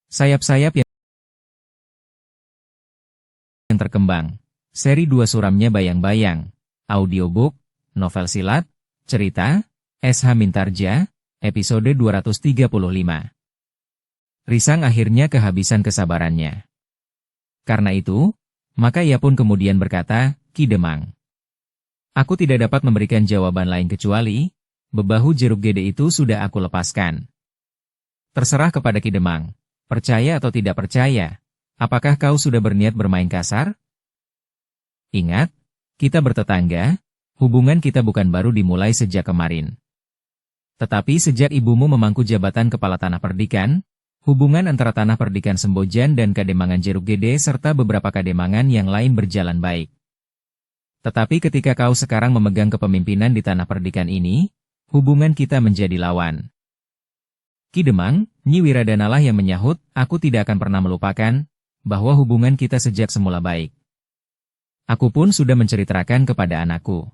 Sayap-sayap yang terkembang. Seri 2 suramnya Bayang-Bayang. Audiobook, novel silat, cerita, S.H. Mintarja, episode 235. Risang akhirnya kehabisan kesabarannya. Karena itu, maka ia pun kemudian berkata, "Ki Demang, aku tidak dapat memberikan jawaban lain kecuali, bebahu jeruk gede itu sudah aku lepaskan. Terserah kepada Ki Demang, percaya atau tidak percaya, apakah kau sudah berniat bermain kasar? Ingat, kita bertetangga, hubungan kita bukan baru dimulai sejak kemarin. Tetapi sejak ibumu memangku jabatan Kepala Tanah Perdikan, hubungan antara Tanah Perdikan Sembojan dan Kademangan Jeruk Gede serta beberapa kademangan yang lain berjalan baik. Tetapi ketika kau sekarang memegang kepemimpinan di Tanah Perdikan ini, hubungan kita menjadi lawan." Ki Demang, Nyi Wiradanalah yang menyahut, "Aku tidak akan pernah melupakan bahwa hubungan kita sejak semula baik. Aku pun sudah menceritakan kepada anakku.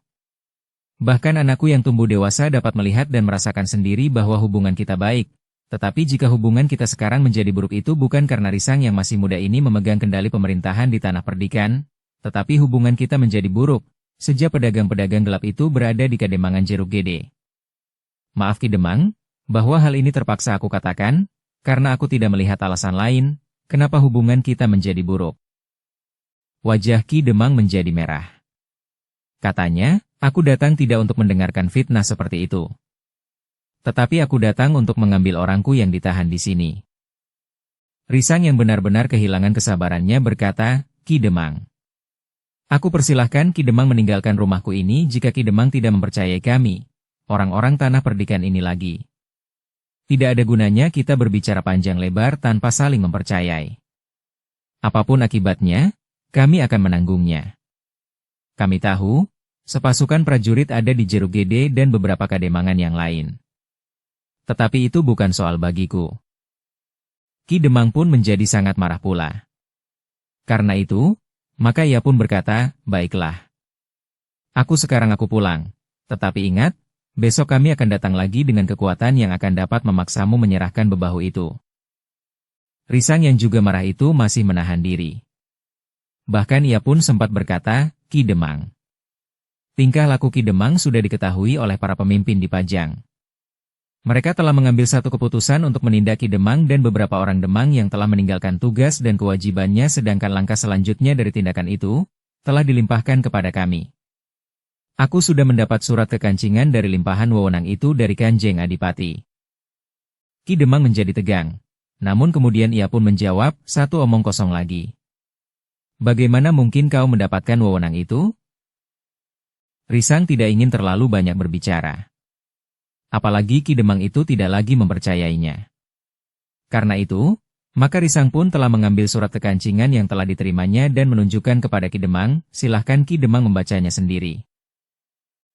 Bahkan anakku yang tumbuh dewasa dapat melihat dan merasakan sendiri bahwa hubungan kita baik. Tetapi jika hubungan kita sekarang menjadi buruk itu bukan karena Risang yang masih muda ini memegang kendali pemerintahan di Tanah Perdikan, tetapi hubungan kita menjadi buruk sejak pedagang-pedagang gelap itu berada di Kademangan Jeruk Gede. Maaf Ki Demang, bahwa hal ini terpaksa aku katakan, karena aku tidak melihat alasan lain, kenapa hubungan kita menjadi buruk." Wajah Ki Demang menjadi merah. Katanya, "Aku datang tidak untuk mendengarkan fitnah seperti itu. Tetapi aku datang untuk mengambil orangku yang ditahan di sini." Risang yang benar-benar kehilangan kesabarannya berkata, "Ki Demang, aku persilahkan Ki Demang meninggalkan rumahku ini jika Ki Demang tidak mempercayai kami, orang-orang Tanah Perdikan ini lagi. Tidak ada gunanya kita berbicara panjang lebar tanpa saling mempercayai. Apapun akibatnya, kami akan menanggungnya. Kami tahu, sepasukan prajurit ada di Jeruk Gede dan beberapa kademangan yang lain. Tetapi itu bukan soal bagiku." Ki Demang pun menjadi sangat marah pula. Karena itu, maka ia pun berkata, "Baiklah. Sekarang aku pulang. Tetapi ingat, besok kami akan datang lagi dengan kekuatan yang akan dapat memaksamu menyerahkan bebahu itu." Risang yang juga marah itu masih menahan diri. Bahkan ia pun sempat berkata, "Ki Demang, tingkah laku Ki Demang sudah diketahui oleh para pemimpin di Pajang. Mereka telah mengambil satu keputusan untuk menindak Ki Demang dan beberapa orang Demang yang telah meninggalkan tugas dan kewajibannya, sedangkan langkah selanjutnya dari tindakan itu telah dilimpahkan kepada kami. Aku sudah mendapat surat kekancingan dari limpahan wewenang itu dari Kanjeng Adipati." Ki Demang menjadi tegang. Namun kemudian ia pun menjawab, "Satu omong kosong lagi. Bagaimana mungkin kau mendapatkan wewenang itu?" Risang tidak ingin terlalu banyak berbicara. Apalagi Ki Demang itu tidak lagi mempercayainya. Karena itu, maka Risang pun telah mengambil surat kekancingan yang telah diterimanya dan menunjukkan kepada Ki Demang, "Silahkan Ki Demang membacanya sendiri."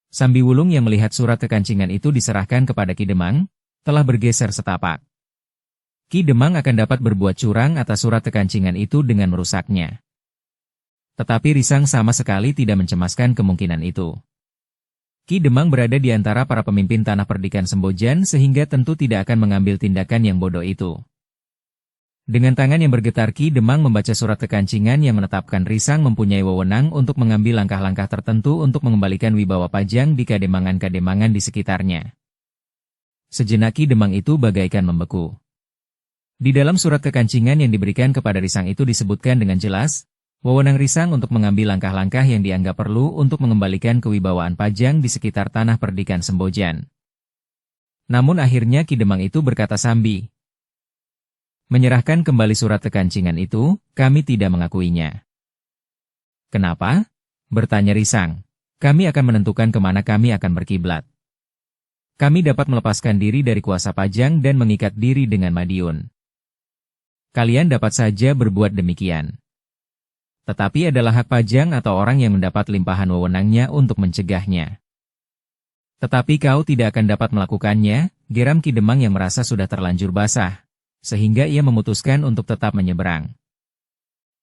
Sambi Wulung yang melihat surat kekancingan itu diserahkan kepada Ki Demang, telah bergeser setapak. Ki Demang akan dapat berbuat curang atas surat kekancingan itu dengan merusaknya. Tetapi Risang sama sekali tidak mencemaskan kemungkinan itu. Ki Demang berada di antara para pemimpin Tanah Perdikan Sembojan sehingga tentu tidak akan mengambil tindakan yang bodoh itu. Dengan tangan yang bergetar Ki Demang membaca surat kekancingan yang menetapkan Risang mempunyai wewenang untuk mengambil langkah-langkah tertentu untuk mengembalikan wibawa Pajang di kademangan-kademangan di sekitarnya. Sejenak Ki Demang itu bagaikan membeku. Di dalam surat kekancingan yang diberikan kepada Risang itu disebutkan dengan jelas, wewenang Risang untuk mengambil langkah-langkah yang dianggap perlu untuk mengembalikan kewibawaan Pajang di sekitar Tanah Perdikan Sembojan. Namun akhirnya Ki Demang itu berkata sambi, "Menyerahkan kembali surat kekancingan itu, kami tidak mengakuinya." "Kenapa?" bertanya Risang. "Kami akan menentukan kemana kami akan berkiblat. Kami dapat melepaskan diri dari kuasa Pajang dan mengikat diri dengan Madiun. Kalian dapat saja berbuat demikian. Tetapi adalah hak Pajang atau orang yang mendapat limpahan wewenangnya untuk mencegahnya. Tetapi kau tidak akan dapat melakukannya," geram Ki Demang yang merasa sudah terlanjur basah, sehingga ia memutuskan untuk tetap menyeberang.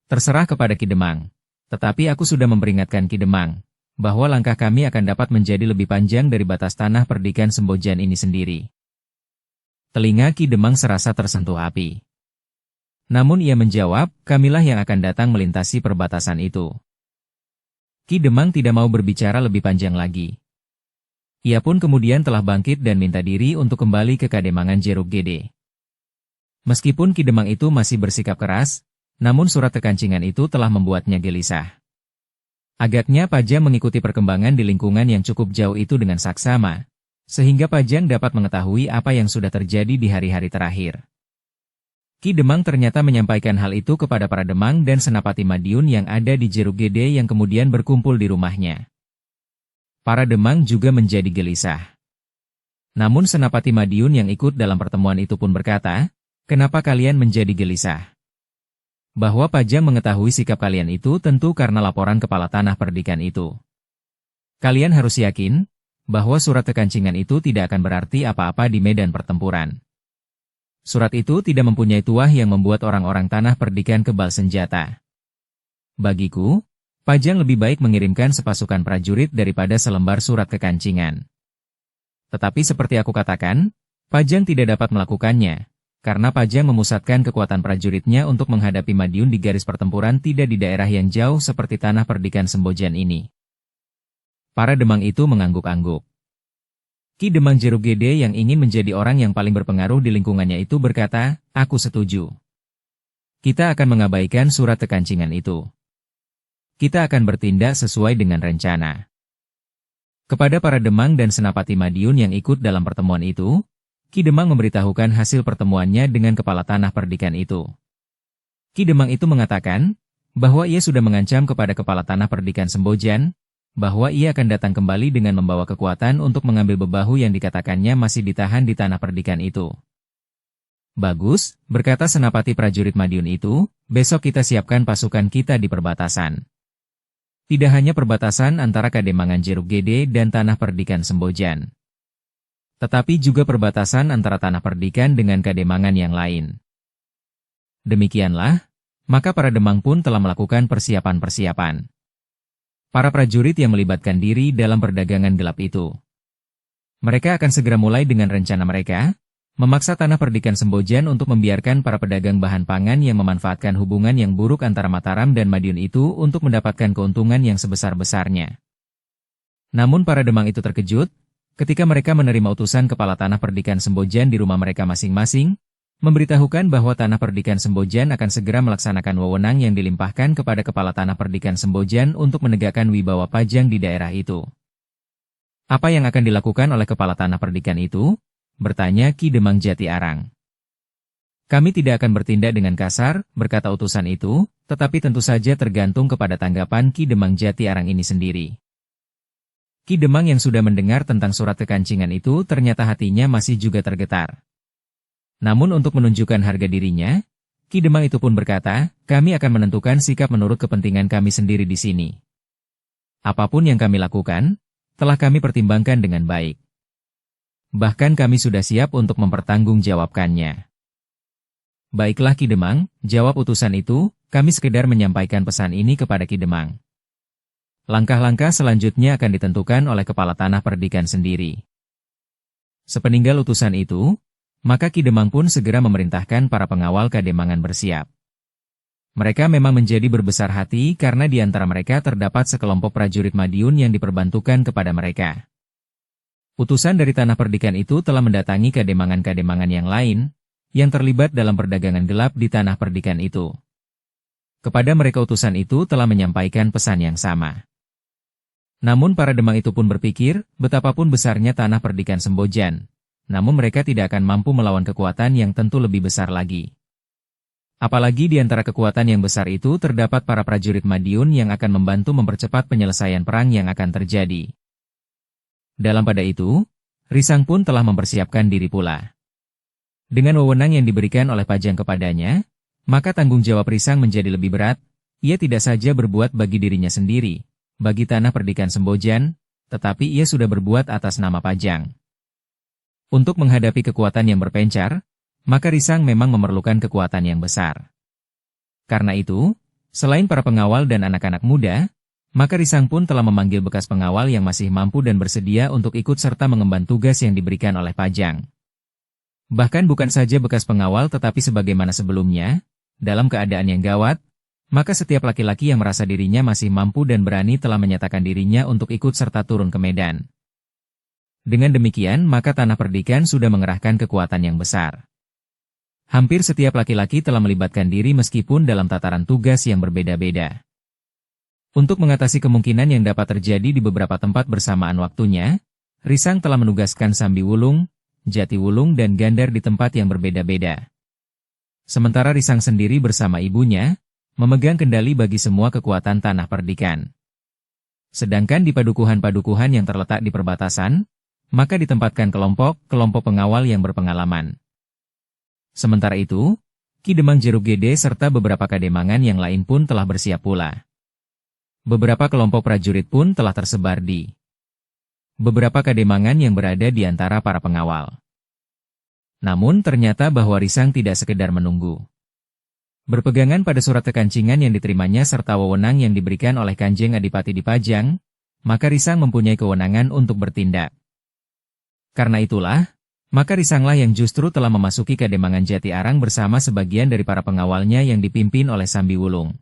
"Terserah kepada Ki Demang. Tetapi aku sudah memperingatkan Ki Demang, bahwa langkah kami akan dapat menjadi lebih panjang dari batas Tanah Perdikan Sembojan ini sendiri." Telinga Ki Demang serasa tersentuh api. Namun ia menjawab, kamilah yang akan datang melintasi perbatasan itu. Ki Demang tidak mau berbicara lebih panjang lagi. Ia pun kemudian telah bangkit dan minta diri untuk kembali ke Kademangan Jeruk Gede. Meskipun Ki Demang itu masih bersikap keras, namun surat kekancingan itu telah membuatnya gelisah. Agaknya Pajang mengikuti perkembangan di lingkungan yang cukup jauh itu dengan saksama, sehingga Pajang dapat mengetahui apa yang sudah terjadi di hari-hari terakhir. Ki Demang ternyata menyampaikan hal itu kepada para Demang dan Senapati Madiun yang ada di Jeruk Gede yang kemudian berkumpul di rumahnya. Para Demang juga menjadi gelisah. Namun Senapati Madiun yang ikut dalam pertemuan itu pun berkata, kenapa kalian menjadi gelisah? Bahwa Pajang mengetahui sikap kalian itu tentu karena laporan kepala tanah perdikan itu. Kalian harus yakin bahwa surat kekancingan itu tidak akan berarti apa-apa di medan pertempuran. Surat itu tidak mempunyai tuah yang membuat orang-orang tanah perdikan kebal senjata. Bagiku, Pajang lebih baik mengirimkan sepasukan prajurit daripada selembar surat kekancingan. Tetapi seperti aku katakan, Pajang tidak dapat melakukannya, karena Pajang memusatkan kekuatan prajuritnya untuk menghadapi Madiun di garis pertempuran tidak di daerah yang jauh seperti tanah perdikan Sembojan ini. Para Demang itu mengangguk-angguk. Ki Demang Jeruk Gede yang ingin menjadi orang yang paling berpengaruh di lingkungannya itu berkata, aku setuju. Kita akan mengabaikan surat kekancingan itu. Kita akan bertindak sesuai dengan rencana. Kepada para Demang dan Senapati Madiun yang ikut dalam pertemuan itu, Ki Demang memberitahukan hasil pertemuannya dengan kepala tanah perdikan itu. Ki Demang itu mengatakan bahwa ia sudah mengancam kepada kepala tanah perdikan Sembojan, bahwa ia akan datang kembali dengan membawa kekuatan untuk mengambil bebahu yang dikatakannya masih ditahan di tanah perdikan itu. Bagus, berkata Senapati prajurit Madiun itu, besok kita siapkan pasukan kita di perbatasan. Tidak hanya perbatasan antara Kademangan Jeruk Gede dan tanah perdikan Sembojan, tetapi juga perbatasan antara tanah perdikan dengan Kademangan yang lain. Demikianlah, maka para Demang pun telah melakukan persiapan-persiapan. Para prajurit yang melibatkan diri dalam perdagangan gelap itu. Mereka akan segera mulai dengan rencana mereka, memaksa tanah perdikan Sembojan untuk membiarkan para pedagang bahan pangan yang memanfaatkan hubungan yang buruk antara Mataram dan Madiun itu untuk mendapatkan keuntungan yang sebesar-besarnya. Namun para Demang itu terkejut, ketika mereka menerima utusan kepala tanah perdikan Sembojan di rumah mereka masing-masing, memberitahukan bahwa tanah perdikan Sembojan akan segera melaksanakan wewenang yang dilimpahkan kepada kepala tanah perdikan Sembojan untuk menegakkan wibawa Pajang di daerah itu. Apa yang akan dilakukan oleh kepala tanah perdikan itu? Bertanya Ki Demang Jati Arang. Kami tidak akan bertindak dengan kasar, berkata utusan itu, tetapi tentu saja tergantung kepada tanggapan Ki Demang Jati Arang ini sendiri. Ki Demang yang sudah mendengar tentang surat kekancingan itu ternyata hatinya masih juga tergetar. Namun untuk menunjukkan harga dirinya, Ki Demang itu pun berkata, kami akan menentukan sikap menurut kepentingan kami sendiri di sini. Apapun yang kami lakukan, telah kami pertimbangkan dengan baik. Bahkan kami sudah siap untuk mempertanggungjawabkannya. Baiklah Ki Demang, jawab utusan itu, kami sekedar menyampaikan pesan ini kepada Ki Demang. Langkah-langkah selanjutnya akan ditentukan oleh kepala tanah perdikan sendiri. Sepeninggal utusan itu, maka Ki Demang pun segera memerintahkan para pengawal Kademangan bersiap. Mereka memang menjadi berbesar hati karena di antara mereka terdapat sekelompok prajurit Madiun yang diperbantukan kepada mereka. Utusan dari tanah perdikan itu telah mendatangi Kademangan-Kademangan yang lain, yang terlibat dalam perdagangan gelap di tanah perdikan itu. Kepada mereka utusan itu telah menyampaikan pesan yang sama. Namun para Demang itu pun berpikir, betapapun besarnya tanah perdikan Sembojan, namun mereka tidak akan mampu melawan kekuatan yang tentu lebih besar lagi. Apalagi di antara kekuatan yang besar itu terdapat para prajurit Madiun yang akan membantu mempercepat penyelesaian perang yang akan terjadi. Dalam pada itu, Risang pun telah mempersiapkan diri pula. Dengan wewenang yang diberikan oleh Pajang kepadanya, maka tanggung jawab Risang menjadi lebih berat. Ia tidak saja berbuat bagi dirinya sendiri, bagi tanah perdikan Sembojan, tetapi ia sudah berbuat atas nama Pajang. Untuk menghadapi kekuatan yang berpencar, maka Risang memang memerlukan kekuatan yang besar. Karena itu, selain para pengawal dan anak-anak muda, maka Risang pun telah memanggil bekas pengawal yang masih mampu dan bersedia untuk ikut serta mengemban tugas yang diberikan oleh Pajang. Bahkan bukan saja bekas pengawal tetapi sebagaimana sebelumnya, dalam keadaan yang gawat, maka setiap laki-laki yang merasa dirinya masih mampu dan berani telah menyatakan dirinya untuk ikut serta turun ke medan. Dengan demikian, maka Tanah Perdikan sudah mengerahkan kekuatan yang besar. Hampir setiap laki-laki telah melibatkan diri meskipun dalam tataran tugas yang berbeda-beda. Untuk mengatasi kemungkinan yang dapat terjadi di beberapa tempat bersamaan waktunya, Risang telah menugaskan Sambi Wulung, Jati Wulung dan Gandar di tempat yang berbeda-beda. Sementara Risang sendiri bersama ibunya, memegang kendali bagi semua kekuatan Tanah Perdikan. Sedangkan di padukuhan-padukuhan yang terletak di perbatasan, maka ditempatkan kelompok-kelompok pengawal yang berpengalaman. Sementara itu, Ki Demang Jeruk Gede serta beberapa kademangan yang lain pun telah bersiap pula. Beberapa kelompok prajurit pun telah tersebar di beberapa kademangan yang berada di antara para pengawal. Namun ternyata bahwa Risang tidak sekedar menunggu. Berpegangan pada surat kekancingan yang diterimanya serta wewenang yang diberikan oleh Kanjeng Adipati Dipajang, maka Risang mempunyai kewenangan untuk bertindak. Karena itulah, maka Risanglah yang justru telah memasuki Kademangan Jati Arang bersama sebagian dari para pengawalnya yang dipimpin oleh Sambi Wulung.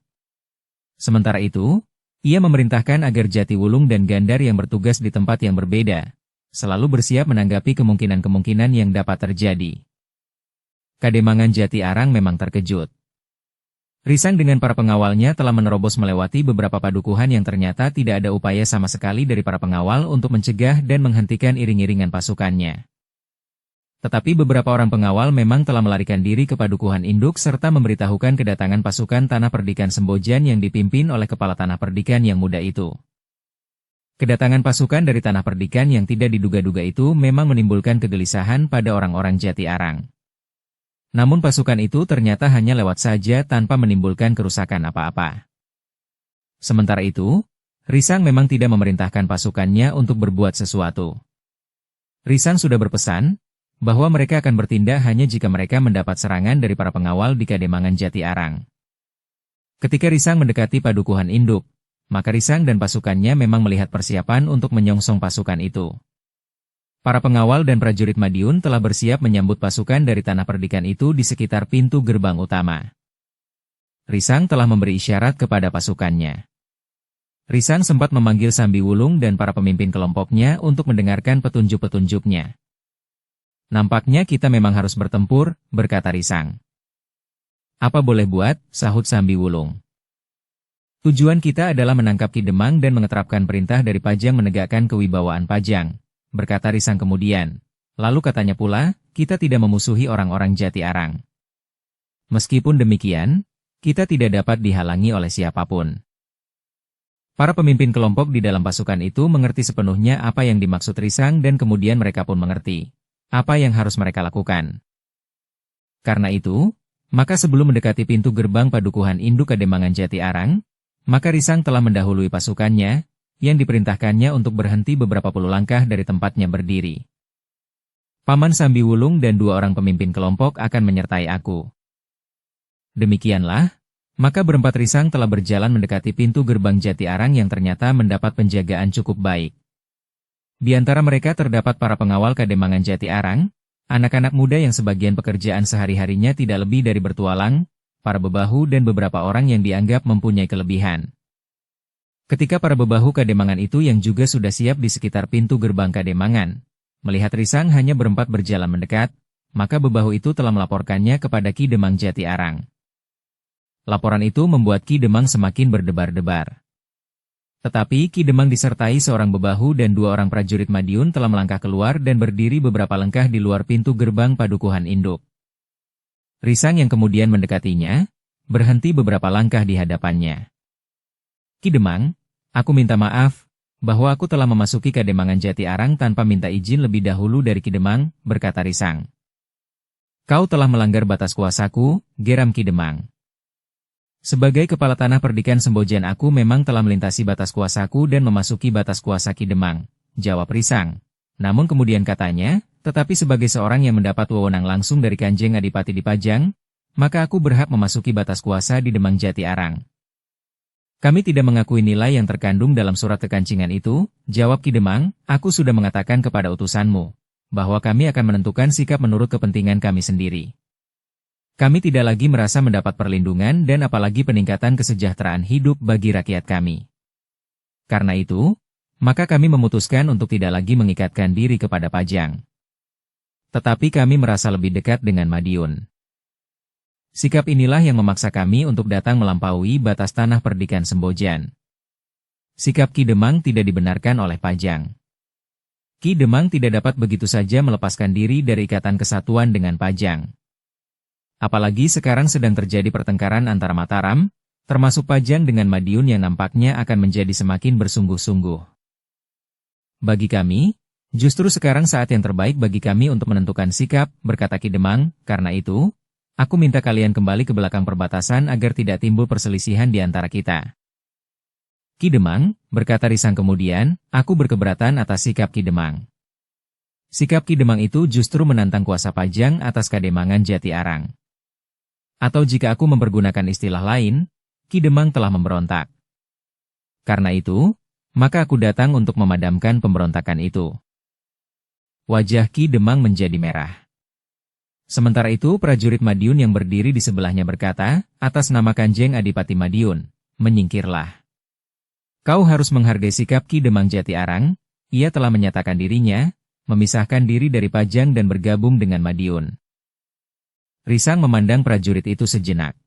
Sementara itu, ia memerintahkan agar Jati Wulung dan Gandar yang bertugas di tempat yang berbeda, selalu bersiap menanggapi kemungkinan-kemungkinan yang dapat terjadi. Kademangan Jati Arang memang terkejut. Risang dengan para pengawalnya telah menerobos melewati beberapa padukuhan yang ternyata tidak ada upaya sama sekali dari para pengawal untuk mencegah dan menghentikan iring-iringan pasukannya. Tetapi beberapa orang pengawal memang telah melarikan diri ke padukuhan induk serta memberitahukan kedatangan pasukan Tanah Perdikan Sembojan yang dipimpin oleh kepala Tanah Perdikan yang muda itu. Kedatangan pasukan dari Tanah Perdikan yang tidak diduga-duga itu memang menimbulkan kegelisahan pada orang-orang Jati Arang. Namun pasukan itu ternyata hanya lewat saja tanpa menimbulkan kerusakan apa-apa. Sementara itu, Risang memang tidak memerintahkan pasukannya untuk berbuat sesuatu. Risang sudah berpesan bahwa mereka akan bertindak hanya jika mereka mendapat serangan dari para pengawal di Kademangan Jati Arang. Ketika Risang mendekati padukuhan induk, maka Risang dan pasukannya memang melihat persiapan untuk menyongsong pasukan itu. Para pengawal dan prajurit Madiun telah bersiap menyambut pasukan dari Tanah Perdikan itu di sekitar pintu gerbang utama. Risang telah memberi isyarat kepada pasukannya. Risang sempat memanggil Sambi Wulung dan para pemimpin kelompoknya untuk mendengarkan petunjuk-petunjuknya. Nampaknya kita memang harus bertempur, berkata Risang. Apa boleh buat, sahut Sambi Wulung. Tujuan kita adalah menangkap Ki Demang dan mengeterapkan perintah dari Pajang menegakkan kewibawaan Pajang, berkata Risang kemudian. Lalu katanya pula, kita tidak memusuhi orang-orang Jati Arang. Meskipun demikian, kita tidak dapat dihalangi oleh siapapun. Para pemimpin kelompok di dalam pasukan itu mengerti sepenuhnya apa yang dimaksud Risang dan kemudian mereka pun mengerti apa yang harus mereka lakukan. Karena itu, maka sebelum mendekati pintu gerbang padukuhan induk Kademangan Jati Arang, maka Risang telah mendahului pasukannya, yang diperintahkannya untuk berhenti beberapa puluh langkah dari tempatnya berdiri. Paman Sambi Wulung dan 2 orang pemimpin kelompok akan menyertai aku. Demikianlah, maka berempat Risang telah berjalan mendekati pintu gerbang Jati Arang yang ternyata mendapat penjagaan cukup baik. Di antara mereka terdapat para pengawal Kademangan Jati Arang, anak-anak muda yang sebagian pekerjaan sehari-harinya tidak lebih dari bertualang, para bebahu dan beberapa orang yang dianggap mempunyai kelebihan. Ketika para bebahu Kademangan itu yang juga sudah siap di sekitar pintu gerbang Kademangan, melihat Risang hanya berempat berjalan mendekat, maka bebahu itu telah melaporkannya kepada Ki Demang Jati Arang. Laporan itu membuat Ki Demang semakin berdebar-debar. Tetapi Ki Demang disertai seorang bebahu dan 2 orang prajurit Madiun telah melangkah keluar dan berdiri beberapa langkah di luar pintu gerbang padukuhan induk. Risang yang kemudian mendekatinya, berhenti beberapa langkah di hadapannya. Ki Demang, aku minta maaf, bahwa aku telah memasuki Kademangan Jati Arang tanpa minta izin lebih dahulu dari Ki Demang, berkata Risang. Kau telah melanggar batas kuasaku, geram Ki Demang. Sebagai kepala Tanah Perdikan Sembojan aku memang telah melintasi batas kuasaku dan memasuki batas kuasa Ki Demang, jawab Risang. Namun kemudian katanya, tetapi sebagai seorang yang mendapat wewenang langsung dari Kanjeng Adipati Dipajang, maka aku berhak memasuki batas kuasa di Demang Jati Arang. Kami tidak mengakui nilai yang terkandung dalam surat kekancingan itu, jawab Ki Demang, aku sudah mengatakan kepada utusanmu, bahwa kami akan menentukan sikap menurut kepentingan kami sendiri. Kami tidak lagi merasa mendapat perlindungan dan apalagi peningkatan kesejahteraan hidup bagi rakyat kami. Karena itu, maka kami memutuskan untuk tidak lagi mengikatkan diri kepada Pajang. Tetapi kami merasa lebih dekat dengan Madiun. Sikap inilah yang memaksa kami untuk datang melampaui batas tanah perdikan Sembojan. Sikap Ki Demang tidak dibenarkan oleh Pajang. Ki Demang tidak dapat begitu saja melepaskan diri dari ikatan kesatuan dengan Pajang. Apalagi sekarang sedang terjadi pertengkaran antara Mataram, termasuk Pajang dengan Madiun yang nampaknya akan menjadi semakin bersungguh-sungguh. Bagi kami, justru sekarang saat yang terbaik bagi kami untuk menentukan sikap, berkata Ki Demang, karena itu, aku minta kalian kembali ke belakang perbatasan agar tidak timbul perselisihan di antara kita. Ki Demang, berkata Risang kemudian, aku berkeberatan atas sikap Ki Demang. Sikap Ki Demang itu justru menantang kuasa Pajang atas Kademangan Jati Arang. Atau jika aku mempergunakan istilah lain, Ki Demang telah memberontak. Karena itu, maka aku datang untuk memadamkan pemberontakan itu. Wajah Ki Demang menjadi merah. Sementara itu prajurit Madiun yang berdiri di sebelahnya berkata, atas nama Kanjeng Adipati Madiun, menyingkirlah. Kau harus menghargai sikap Ki Demang Jati Arang, ia telah menyatakan dirinya, memisahkan diri dari Pajang dan bergabung dengan Madiun. Risang memandang prajurit itu sejenak.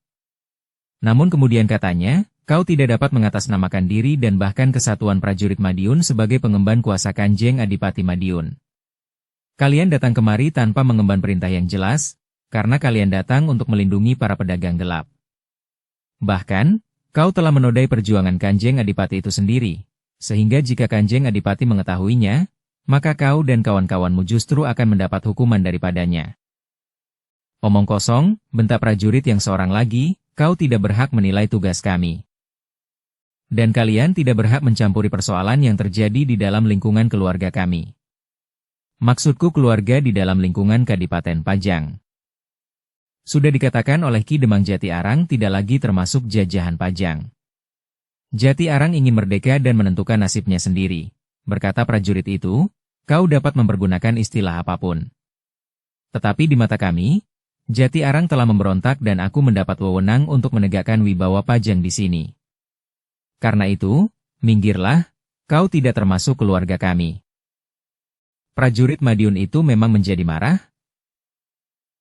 Namun kemudian katanya, kau tidak dapat mengatasnamakan diri dan bahkan kesatuan prajurit Madiun sebagai pengemban kuasa Kanjeng Adipati Madiun. Kalian datang kemari tanpa mengemban perintah yang jelas, karena kalian datang untuk melindungi para pedagang gelap. Bahkan, kau telah menodai perjuangan Kanjeng Adipati itu sendiri, sehingga jika Kanjeng Adipati mengetahuinya, maka kau dan kawan-kawanmu justru akan mendapat hukuman daripadanya. Omong kosong, bentak prajurit yang seorang lagi, kau tidak berhak menilai tugas kami. Dan kalian tidak berhak mencampuri persoalan yang terjadi di dalam lingkungan keluarga kami. Maksudku keluarga di dalam lingkungan Kadipaten Pajang. Sudah dikatakan oleh Ki Demang Jati Arang tidak lagi termasuk jajahan Pajang. Jati Arang ingin merdeka dan menentukan nasibnya sendiri. Berkata prajurit itu, kau dapat mempergunakan istilah apapun. Tetapi di mata kami, Jati Arang telah memberontak dan aku mendapat wewenang untuk menegakkan wibawa Pajang di sini. Karena itu, minggirlah, kau tidak termasuk keluarga kami. Prajurit Madiun itu memang menjadi marah.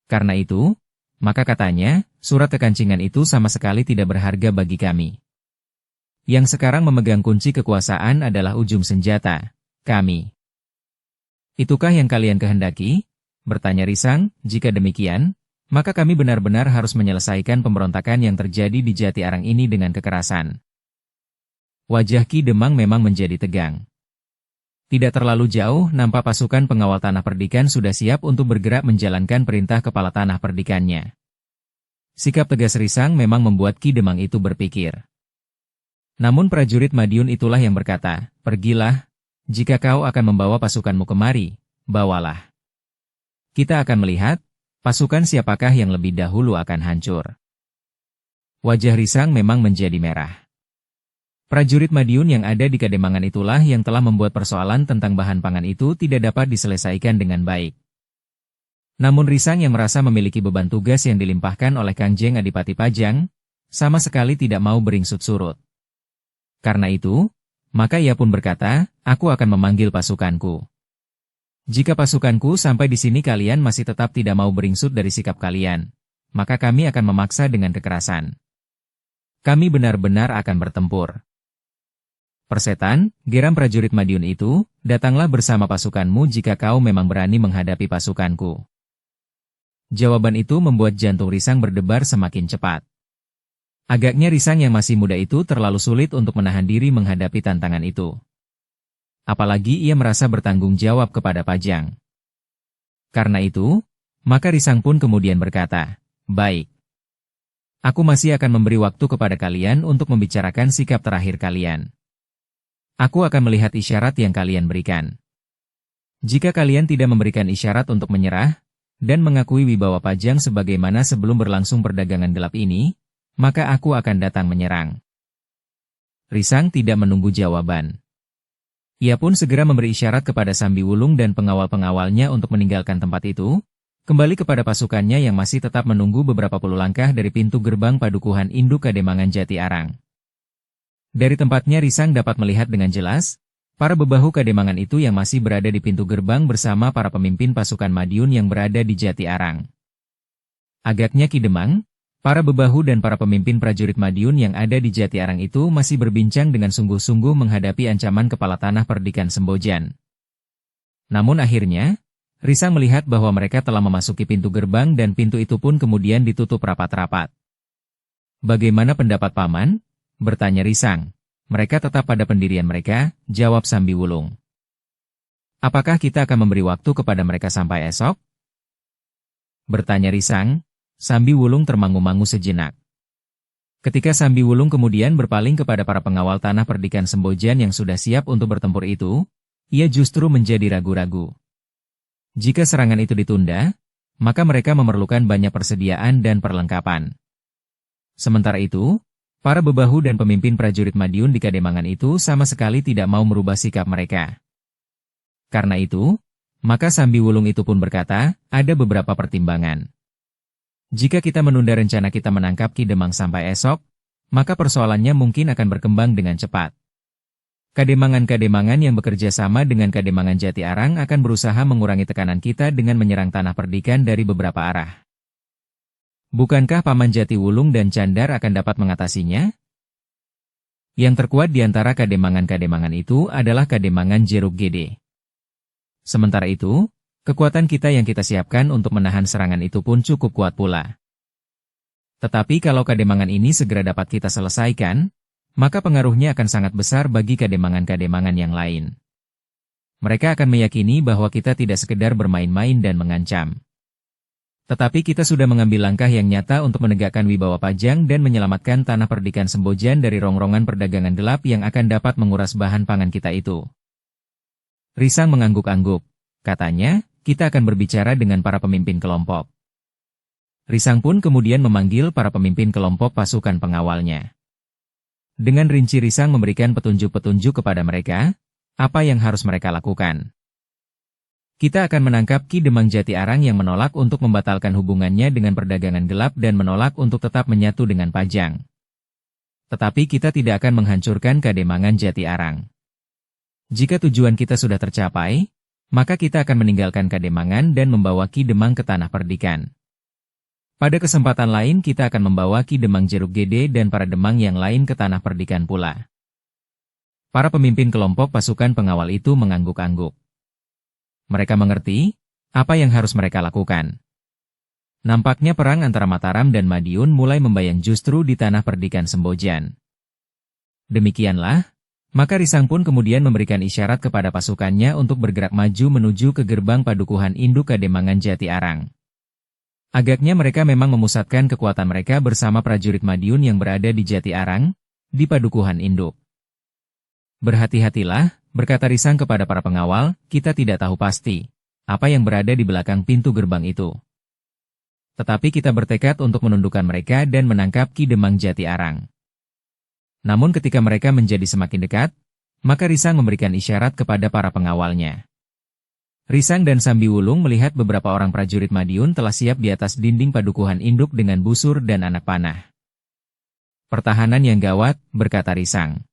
Karena itu, maka katanya, surat kekancingan itu sama sekali tidak berharga bagi kami. Yang sekarang memegang kunci kekuasaan adalah ujung senjata, kami. Itukah yang kalian kehendaki? Bertanya Risang, jika demikian, maka kami benar-benar harus menyelesaikan pemberontakan yang terjadi di Jati Arang ini dengan kekerasan. Wajah Ki Demang memang menjadi tegang. Tidak terlalu jauh, nampak pasukan pengawal tanah perdikan sudah siap untuk bergerak menjalankan perintah kepala tanah perdikannya. Sikap tegas Risang memang membuat Ki Demang itu berpikir. Namun prajurit Madiun itulah yang berkata, pergilah, jika kau akan membawa pasukanmu kemari, bawalah. Kita akan melihat, pasukan siapakah yang lebih dahulu akan hancur. Wajah Risang memang menjadi merah. Prajurit Madiun yang ada di Kademangan itulah yang telah membuat persoalan tentang bahan pangan itu tidak dapat diselesaikan dengan baik. Namun Risang yang merasa memiliki beban tugas yang dilimpahkan oleh Kanjeng Adipati Pajang, sama sekali tidak mau beringsut surut. Karena itu, maka ia pun berkata, aku akan memanggil pasukanku. Jika pasukanku sampai di sini kalian masih tetap tidak mau beringsut dari sikap kalian, maka kami akan memaksa dengan kekerasan. Kami benar-benar akan bertempur. Persetan, geram prajurit Madiun itu, datanglah bersama pasukanmu jika kau memang berani menghadapi pasukanku. Jawaban itu membuat jantung Risang berdebar semakin cepat. Agaknya Risang yang masih muda itu terlalu sulit untuk menahan diri menghadapi tantangan itu. Apalagi ia merasa bertanggung jawab kepada Pajang. Karena itu, maka Risang pun kemudian berkata, baik. Aku masih akan memberi waktu kepada kalian untuk membicarakan sikap terakhir kalian. Aku akan melihat isyarat yang kalian berikan. Jika kalian tidak memberikan isyarat untuk menyerah, dan mengakui wibawa Pajang sebagaimana sebelum berlangsung perdagangan gelap ini, maka aku akan datang menyerang. Risang tidak menunggu jawaban. Ia pun segera memberi isyarat kepada Sambi Wulung dan pengawal-pengawalnya untuk meninggalkan tempat itu, Kembali kepada pasukannya yang masih tetap menunggu beberapa puluh langkah dari pintu gerbang Padukuhan Induk Kademangan Jati Arang. Dari tempatnya Risang dapat melihat dengan jelas, para bebahu Kademangan itu yang masih berada di pintu gerbang bersama para pemimpin pasukan Madiun yang berada di Jati Arang. Agaknya Ki Demang, para bebahu dan para pemimpin prajurit Madiun yang ada di Jati Arang itu masih berbincang dengan sungguh-sungguh menghadapi ancaman kepala tanah Perdikan Sembojan. Namun akhirnya, Risang melihat bahwa mereka telah memasuki pintu gerbang dan pintu itu pun kemudian ditutup rapat-rapat. "Bagaimana pendapat Paman?" bertanya Risang. "Mereka tetap pada pendirian mereka," jawab Sambi Wulung. "Apakah kita akan memberi waktu kepada mereka sampai esok?" bertanya Risang. Sambi Wulung termangu-mangu sejenak. Ketika Sambi Wulung kemudian berpaling kepada para pengawal tanah Perdikan Sembojan yang sudah siap untuk bertempur itu, ia justru menjadi ragu-ragu. Jika serangan itu ditunda, maka mereka memerlukan banyak persediaan dan perlengkapan. Sementara itu, para bebahu dan pemimpin prajurit Madiun di Kademangan itu sama sekali tidak mau merubah sikap mereka. Karena itu, maka Sambi Wulung itu pun berkata, ada beberapa pertimbangan. Jika kita menunda rencana kita menangkap Ki Demang sampai esok, maka persoalannya mungkin akan berkembang dengan cepat. Kademangan-kademangan yang bekerja sama dengan Kademangan Jati Arang akan berusaha mengurangi tekanan kita dengan menyerang tanah Perdikan dari beberapa arah. Bukankah Paman Jati Wulung dan Candar akan dapat mengatasinya? Yang terkuat di antara kademangan-kademangan itu adalah Kademangan Jeruk Gede. Sementara itu, kekuatan kita yang kita siapkan untuk menahan serangan itu pun cukup kuat pula. Tetapi kalau Kademangan ini segera dapat kita selesaikan, maka pengaruhnya akan sangat besar bagi kademangan-kademangan yang lain. Mereka akan meyakini bahwa kita tidak sekedar bermain-main dan mengancam. Tetapi kita sudah mengambil langkah yang nyata untuk menegakkan wibawa Pajang dan menyelamatkan tanah Perdikan Sembojan dari rongrongan perdagangan gelap yang akan dapat menguras bahan pangan kita itu. Risang mengangguk-angguk. Katanya, kita akan berbicara dengan para pemimpin kelompok. Risang pun kemudian memanggil para pemimpin kelompok pasukan pengawalnya. Dengan rinci Risang memberikan petunjuk-petunjuk kepada mereka, apa yang harus mereka lakukan. Kita akan menangkap Ki Demang Jati Arang yang menolak untuk membatalkan hubungannya dengan perdagangan gelap dan menolak untuk tetap menyatu dengan Pajang. Tetapi kita tidak akan menghancurkan Kademangan Jati Arang. Jika tujuan kita sudah tercapai, maka kita akan meninggalkan Kademangan dan membawa Ki Demang ke tanah Perdikan. Pada kesempatan lain kita akan membawa Ki Demang Jeruk Gede dan para demang yang lain ke tanah Perdikan pula. Para pemimpin kelompok pasukan pengawal itu mengangguk-angguk. Mereka mengerti apa yang harus mereka lakukan. Nampaknya perang antara Mataram dan Madiun mulai membayang justru di tanah Perdikan Sembojan. Demikianlah, maka Risang pun kemudian memberikan isyarat kepada pasukannya untuk bergerak maju menuju ke gerbang Padukuhan Induk Kademangan Jati Arang. Agaknya mereka memang memusatkan kekuatan mereka bersama prajurit Madiun yang berada di Jati Arang, di Padukuhan Induk. Berhati-hatilah, berkata Risang kepada para pengawal, kita tidak tahu pasti apa yang berada di belakang pintu gerbang itu. Tetapi kita bertekad untuk menundukkan mereka dan menangkap Ki Demang Jati Arang. Namun ketika mereka menjadi semakin dekat, maka Risang memberikan isyarat kepada para pengawalnya. Risang dan Sambi Wulung melihat beberapa orang prajurit Madiun telah siap di atas dinding Padukuhan Induk dengan busur dan anak panah. Pertahanan yang gawat, berkata Risang.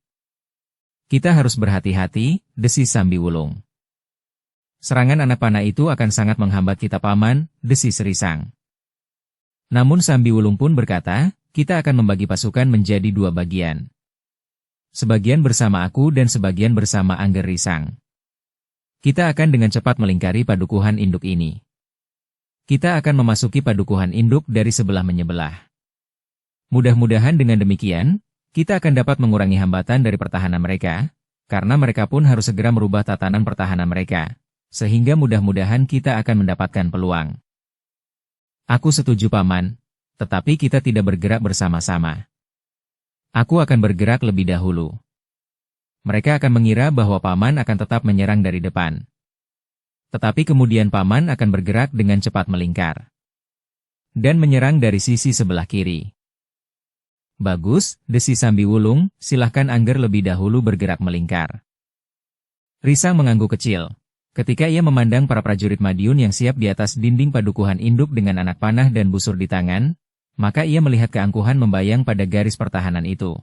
Kita harus berhati-hati, desis Sambi Wulung. Serangan anak panah itu akan sangat menghambat kita Paman, desis Risang. Namun Sambi Wulung pun berkata, kita akan membagi pasukan menjadi dua bagian. Sebagian bersama aku dan sebagian bersama Angger Risang. Kita akan dengan cepat melingkari Padukuhan Induk ini. Kita akan memasuki Padukuhan Induk dari sebelah menyebelah. Mudah-mudahan dengan demikian, kita akan dapat mengurangi hambatan dari pertahanan mereka, karena mereka pun harus segera merubah tatanan pertahanan mereka, sehingga mudah-mudahan kita akan mendapatkan peluang. Aku setuju Paman, tetapi kita tidak bergerak bersama-sama. Aku akan bergerak lebih dahulu. Mereka akan mengira bahwa Paman akan tetap menyerang dari depan. Tetapi kemudian Paman akan bergerak dengan cepat melingkar. Dan menyerang dari sisi sebelah kiri. Bagus, desis Sambi Wulung, silahkan Angger lebih dahulu bergerak melingkar. Risang mengangguk kecil. Ketika ia memandang para prajurit Madiun yang siap di atas dinding padukuhan induk dengan anak panah dan busur di tangan, maka ia melihat keangkuhan membayang pada garis pertahanan itu.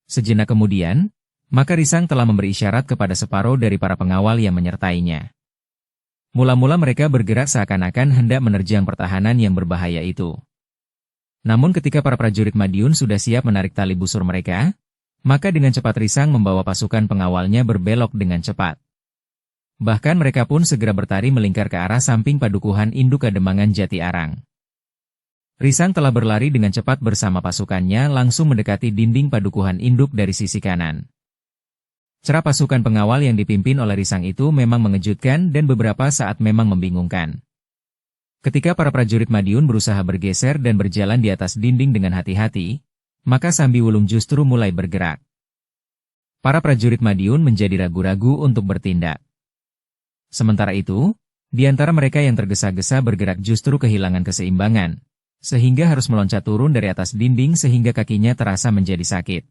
Sejenak kemudian, maka Risang telah memberi isyarat kepada separuh dari para pengawal yang menyertainya. Mula-mula mereka bergerak seakan-akan hendak menerjang pertahanan yang berbahaya itu. Namun ketika para prajurit Madiun sudah siap menarik tali busur mereka, maka dengan cepat Risang membawa pasukan pengawalnya berbelok dengan cepat. Bahkan mereka pun segera bertari melingkar ke arah samping padukuhan induk Kademangan Jati Arang. Risang telah berlari dengan cepat bersama pasukannya langsung mendekati dinding padukuhan induk dari sisi kanan. Cara pasukan pengawal yang dipimpin oleh Risang itu memang mengejutkan dan beberapa saat memang membingungkan. Ketika para prajurit Madiun berusaha bergeser dan berjalan di atas dinding dengan hati-hati, maka Sambi Wulung justru mulai bergerak. Para prajurit Madiun menjadi ragu-ragu untuk bertindak. Sementara itu, di antara mereka yang tergesa-gesa bergerak justru kehilangan keseimbangan, sehingga harus meloncat turun dari atas dinding sehingga kakinya terasa menjadi sakit.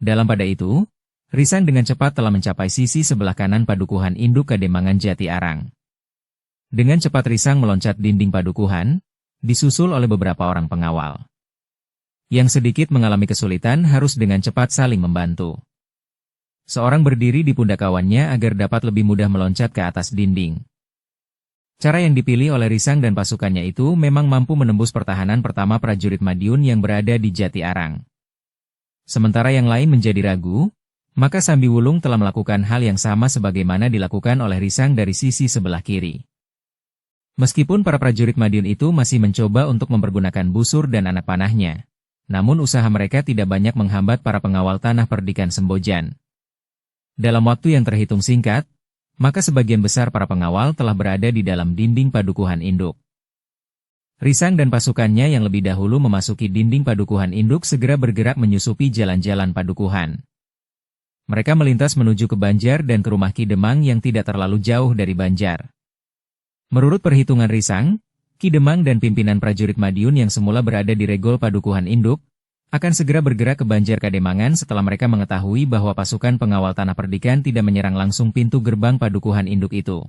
Dalam pada itu, Risang dengan cepat telah mencapai sisi sebelah kanan padukuhan induk Kademangan Jati Arang. Dengan cepat Risang meloncat dinding padukuhan, disusul oleh beberapa orang pengawal. Yang sedikit mengalami kesulitan harus dengan cepat saling membantu. Seorang berdiri di pundak kawannya agar dapat lebih mudah meloncat ke atas dinding. Cara yang dipilih oleh Risang dan pasukannya itu memang mampu menembus pertahanan pertama prajurit Madiun yang berada di Jati Arang. Sementara yang lain menjadi ragu, maka Sambi Wulung telah melakukan hal yang sama sebagaimana dilakukan oleh Risang dari sisi sebelah kiri. Meskipun para prajurit Madiun itu masih mencoba untuk mempergunakan busur dan anak panahnya, namun usaha mereka tidak banyak menghambat para pengawal tanah perdikan Sembojan. Dalam waktu yang terhitung singkat, maka sebagian besar para pengawal telah berada di dalam dinding padukuhan induk. Risang dan pasukannya yang lebih dahulu memasuki dinding padukuhan induk segera bergerak menyusupi jalan-jalan padukuhan. Mereka melintas menuju ke Banjar dan ke rumah Ki Demang yang tidak terlalu jauh dari Banjar. Menurut perhitungan Risang, Ki Demang dan pimpinan prajurit Madiun yang semula berada di regol padukuhan induk, akan segera bergerak ke Banjar Kademangan setelah mereka mengetahui bahwa pasukan pengawal tanah perdikan tidak menyerang langsung pintu gerbang padukuhan induk itu.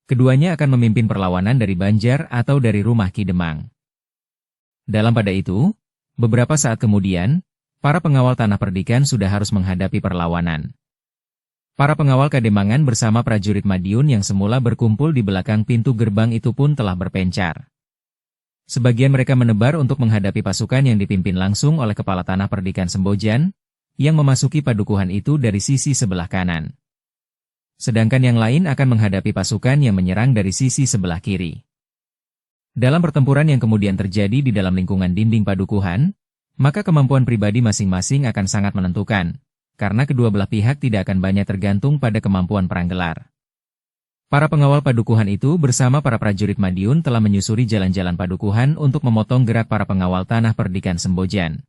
Keduanya akan memimpin perlawanan dari Banjar atau dari rumah Ki Demang. Dalam pada itu, beberapa saat kemudian, para pengawal tanah perdikan sudah harus menghadapi perlawanan. Para pengawal Kademangan bersama prajurit Madiun yang semula berkumpul di belakang pintu gerbang itu pun telah berpencar. Sebagian mereka menebar untuk menghadapi pasukan yang dipimpin langsung oleh kepala tanah perdikan Sembojan, yang memasuki padukuhan itu dari sisi sebelah kanan. Sedangkan yang lain akan menghadapi pasukan yang menyerang dari sisi sebelah kiri. Dalam pertempuran yang kemudian terjadi di dalam lingkungan dinding padukuhan, maka kemampuan pribadi masing-masing akan sangat menentukan, karena kedua belah pihak tidak akan banyak tergantung pada kemampuan perang gelar. Para pengawal padukuhan itu bersama para prajurit Madiun telah menyusuri jalan-jalan padukuhan untuk memotong gerak para pengawal tanah perdikan Sembojan.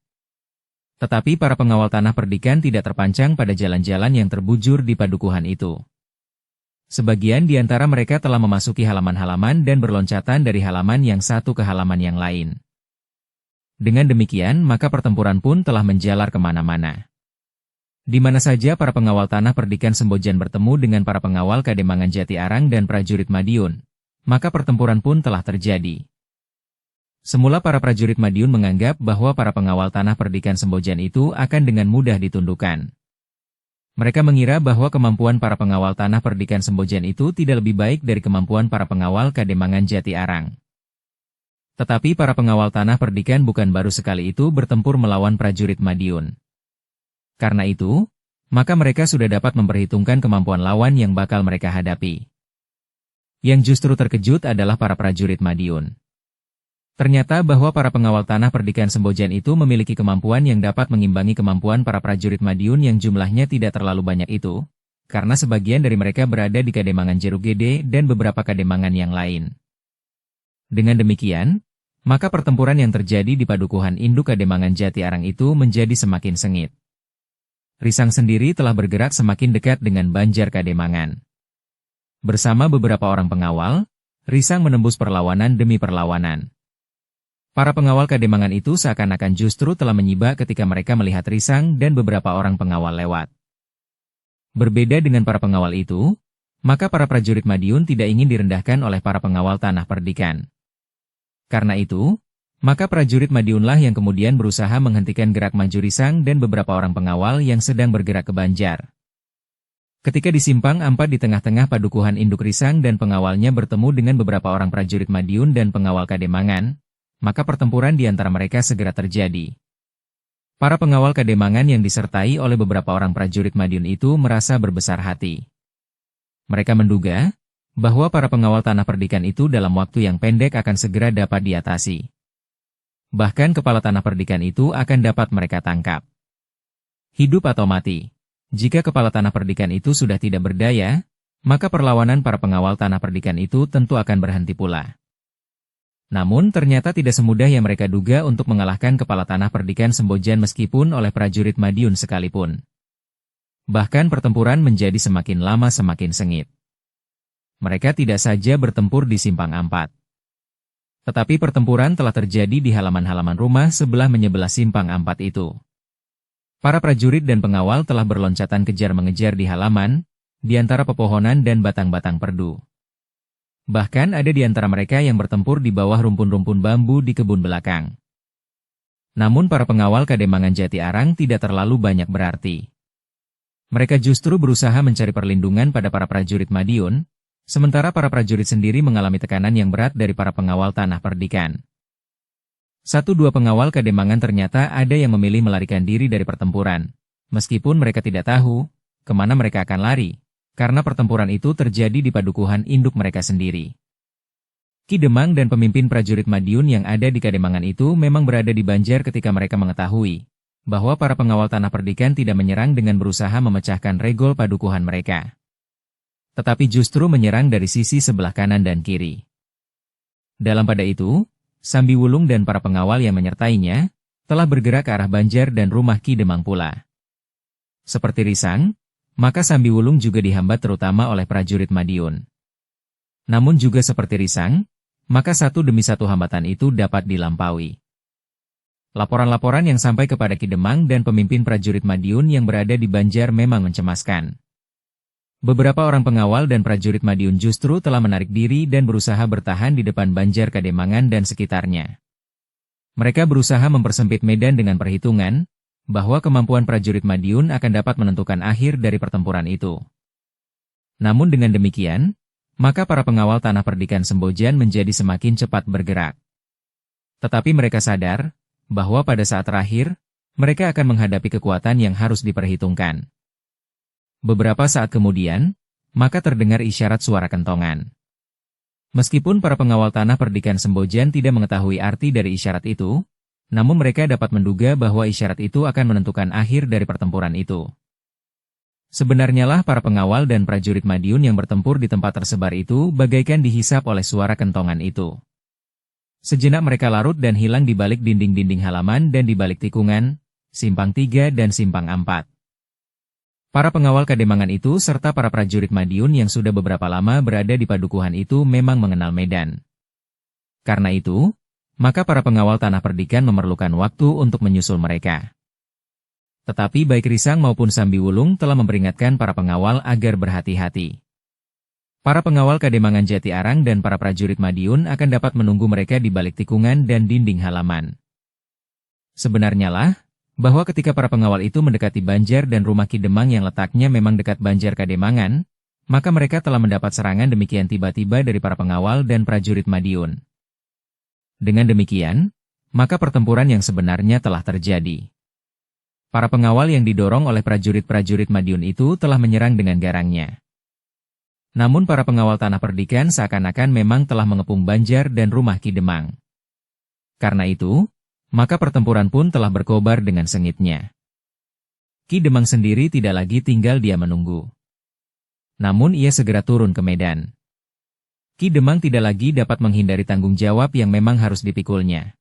Tetapi para pengawal tanah perdikan tidak terpancang pada jalan-jalan yang terbujur di padukuhan itu. Sebagian di antara mereka telah memasuki halaman-halaman dan berloncatan dari halaman yang satu ke halaman yang lain. Dengan demikian, maka pertempuran pun telah menjalar kemana-mana. Di mana saja para pengawal tanah perdikan Sembojan bertemu dengan para pengawal Kademangan Jati Arang dan prajurit Madiun, maka pertempuran pun telah terjadi. Semula para prajurit Madiun menganggap bahwa para pengawal tanah perdikan Sembojan itu akan dengan mudah ditundukkan. Mereka mengira bahwa kemampuan para pengawal tanah perdikan Sembojan itu tidak lebih baik dari kemampuan para pengawal Kademangan Jati Arang. Tetapi para pengawal tanah perdikan bukan baru sekali itu bertempur melawan prajurit Madiun. Karena itu, maka mereka sudah dapat memperhitungkan kemampuan lawan yang bakal mereka hadapi. Yang justru terkejut adalah para prajurit Madiun. Ternyata bahwa para pengawal tanah perdikan Sembojan itu memiliki kemampuan yang dapat mengimbangi kemampuan para prajurit Madiun yang jumlahnya tidak terlalu banyak itu, karena sebagian dari mereka berada di Kademangan Jeruk Gede dan beberapa kademangan yang lain. Dengan demikian, maka pertempuran yang terjadi di padukuhan induk Kademangan Jati Arang itu menjadi semakin sengit. Risang sendiri telah bergerak semakin dekat dengan Banjar Kademangan. Bersama beberapa orang pengawal, Risang menembus perlawanan demi perlawanan. Para pengawal Kademangan itu seakan-akan justru telah menyibak ketika mereka melihat Risang dan beberapa orang pengawal lewat. Berbeda dengan para pengawal itu, maka para prajurit Madiun tidak ingin direndahkan oleh para pengawal tanah perdikan. Karena itu, maka prajurit Madiunlah yang kemudian berusaha menghentikan gerak maju Risang dan beberapa orang pengawal yang sedang bergerak ke Banjar. Ketika di Simpang Ampat di tengah-tengah padukuhan induk Risang dan pengawalnya bertemu dengan beberapa orang prajurit Madiun dan pengawal Kademangan, maka pertempuran di antara mereka segera terjadi. Para pengawal Kademangan yang disertai oleh beberapa orang prajurit Madiun itu merasa berbesar hati. Mereka menduga bahwa para pengawal tanah perdikan itu dalam waktu yang pendek akan segera dapat diatasi. Bahkan kepala tanah perdikan itu akan dapat mereka tangkap. Hidup atau mati. Jika kepala tanah perdikan itu sudah tidak berdaya, maka perlawanan para pengawal tanah perdikan itu tentu akan berhenti pula. Namun ternyata tidak semudah yang mereka duga untuk mengalahkan kepala tanah perdikan Sembojan meskipun oleh prajurit Madiun sekalipun. Bahkan pertempuran menjadi semakin lama semakin sengit. Mereka tidak saja bertempur di Simpang Ampat. Tetapi pertempuran telah terjadi di halaman-halaman rumah sebelah menyebelah Simpang Ampat itu. Para prajurit dan pengawal telah berloncatan kejar-mengejar di halaman, di antara pepohonan dan batang-batang perdu. Bahkan ada di antara mereka yang bertempur di bawah rumpun-rumpun bambu di kebun belakang. Namun para pengawal Kademangan Jati Arang tidak terlalu banyak berarti. Mereka justru berusaha mencari perlindungan pada para prajurit Madiun, sementara para prajurit sendiri mengalami tekanan yang berat dari para pengawal tanah perdikan. 1-2 pengawal Kademangan ternyata ada yang memilih melarikan diri dari pertempuran, meskipun mereka tidak tahu kemana mereka akan lari, karena pertempuran itu terjadi di padukuhan induk mereka sendiri. Ki Demang dan pemimpin prajurit Madiun yang ada di Kademangan itu memang berada di Banjar ketika mereka mengetahui bahwa para pengawal tanah perdikan tidak menyerang dengan berusaha memecahkan regol padukuhan mereka, tetapi justru menyerang dari sisi sebelah kanan dan kiri. Dalam pada itu, Sambi Wulung dan para pengawal yang menyertainya telah bergerak ke arah Banjar dan rumah Ki Demang pula. Seperti Risang, maka Sambi Wulung juga dihambat terutama oleh prajurit Madiun. Namun juga seperti Risang, maka satu demi satu hambatan itu dapat dilampaui. Laporan-laporan yang sampai kepada Ki Demang dan pemimpin prajurit Madiun yang berada di Banjar memang mencemaskan. Beberapa orang pengawal dan prajurit Madiun justru telah menarik diri dan berusaha bertahan di depan Banjar Kademangan dan sekitarnya. Mereka berusaha mempersempit medan dengan perhitungan bahwa kemampuan prajurit Madiun akan dapat menentukan akhir dari pertempuran itu. Namun dengan demikian, maka para pengawal tanah perdikan Sembojan menjadi semakin cepat bergerak. Tetapi mereka sadar bahwa pada saat terakhir, mereka akan menghadapi kekuatan yang harus diperhitungkan. Beberapa saat kemudian, maka terdengar isyarat suara kentongan. Meskipun para pengawal tanah perdikan Sembojan tidak mengetahui arti dari isyarat itu, namun mereka dapat menduga bahwa isyarat itu akan menentukan akhir dari pertempuran itu. Sebenarnya lah para pengawal dan prajurit Madiun yang bertempur di tempat tersebar itu bagaikan dihisap oleh suara kentongan itu. Sejenak mereka larut dan hilang di balik dinding-dinding halaman dan di balik tikungan, Simpang 3 dan Simpang 4. Para pengawal Kademangan itu serta para prajurit Madiun yang sudah beberapa lama berada di padukuhan itu memang mengenal medan. Karena itu, maka para pengawal tanah perdikan memerlukan waktu untuk menyusul mereka. Tetapi baik Risang maupun Sambi Wulung telah memperingatkan para pengawal agar berhati-hati. Para pengawal Kademangan Jati Arang dan para prajurit Madiun akan dapat menunggu mereka di balik tikungan dan dinding halaman. Sebenarnya lah, bahwa ketika para pengawal itu mendekati Banjar dan rumah Ki Demang yang letaknya memang dekat Banjar Kademangan, maka mereka telah mendapat serangan demikian tiba-tiba dari para pengawal dan prajurit Madiun. Dengan demikian, maka pertempuran yang sebenarnya telah terjadi. Para pengawal yang didorong oleh prajurit-prajurit Madiun itu telah menyerang dengan garangnya. Namun para pengawal tanah perdikan seakan-akan memang telah mengepung Banjar dan rumah Ki Demang. Karena itu, maka pertempuran pun telah berkobar dengan sengitnya. Ki Demang sendiri tidak lagi tinggal dia menunggu. Namun ia segera turun ke medan. Ki Demang tidak lagi dapat menghindari tanggung jawab yang memang harus dipikulnya.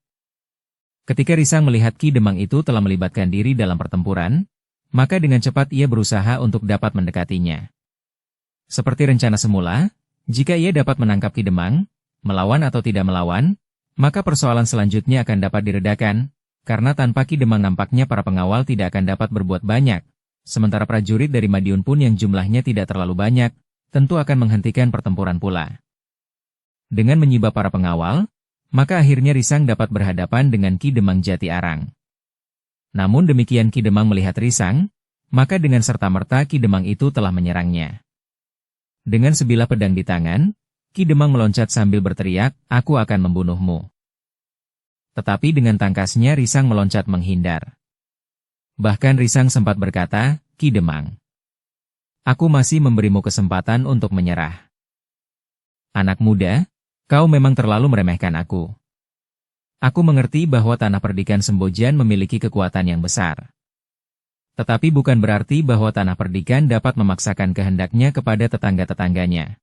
Ketika Risang melihat Ki Demang itu telah melibatkan diri dalam pertempuran, maka dengan cepat ia berusaha untuk dapat mendekatinya. Seperti rencana semula, jika ia dapat menangkap Ki Demang, melawan atau tidak melawan, maka persoalan selanjutnya akan dapat diredakan, karena tanpa Ki Demang nampaknya para pengawal tidak akan dapat berbuat banyak, sementara prajurit dari Madiun pun yang jumlahnya tidak terlalu banyak, tentu akan menghentikan pertempuran pula. Dengan menyibak para pengawal, maka akhirnya Risang dapat berhadapan dengan Ki Demang Jati Arang. Namun demikian Ki Demang melihat Risang, maka dengan serta-merta Ki Demang itu telah menyerangnya. Dengan sebilah pedang di tangan, Ki Demang meloncat sambil berteriak, "Aku akan membunuhmu." Tetapi dengan tangkasnya Risang meloncat menghindar. Bahkan Risang sempat berkata, "Ki Demang, aku masih memberimu kesempatan untuk menyerah. Anak muda, kau memang terlalu meremehkan aku. Aku mengerti bahwa tanah perdikan Sembojan memiliki kekuatan yang besar. Tetapi bukan berarti bahwa tanah perdikan dapat memaksakan kehendaknya kepada tetangga-tetangganya.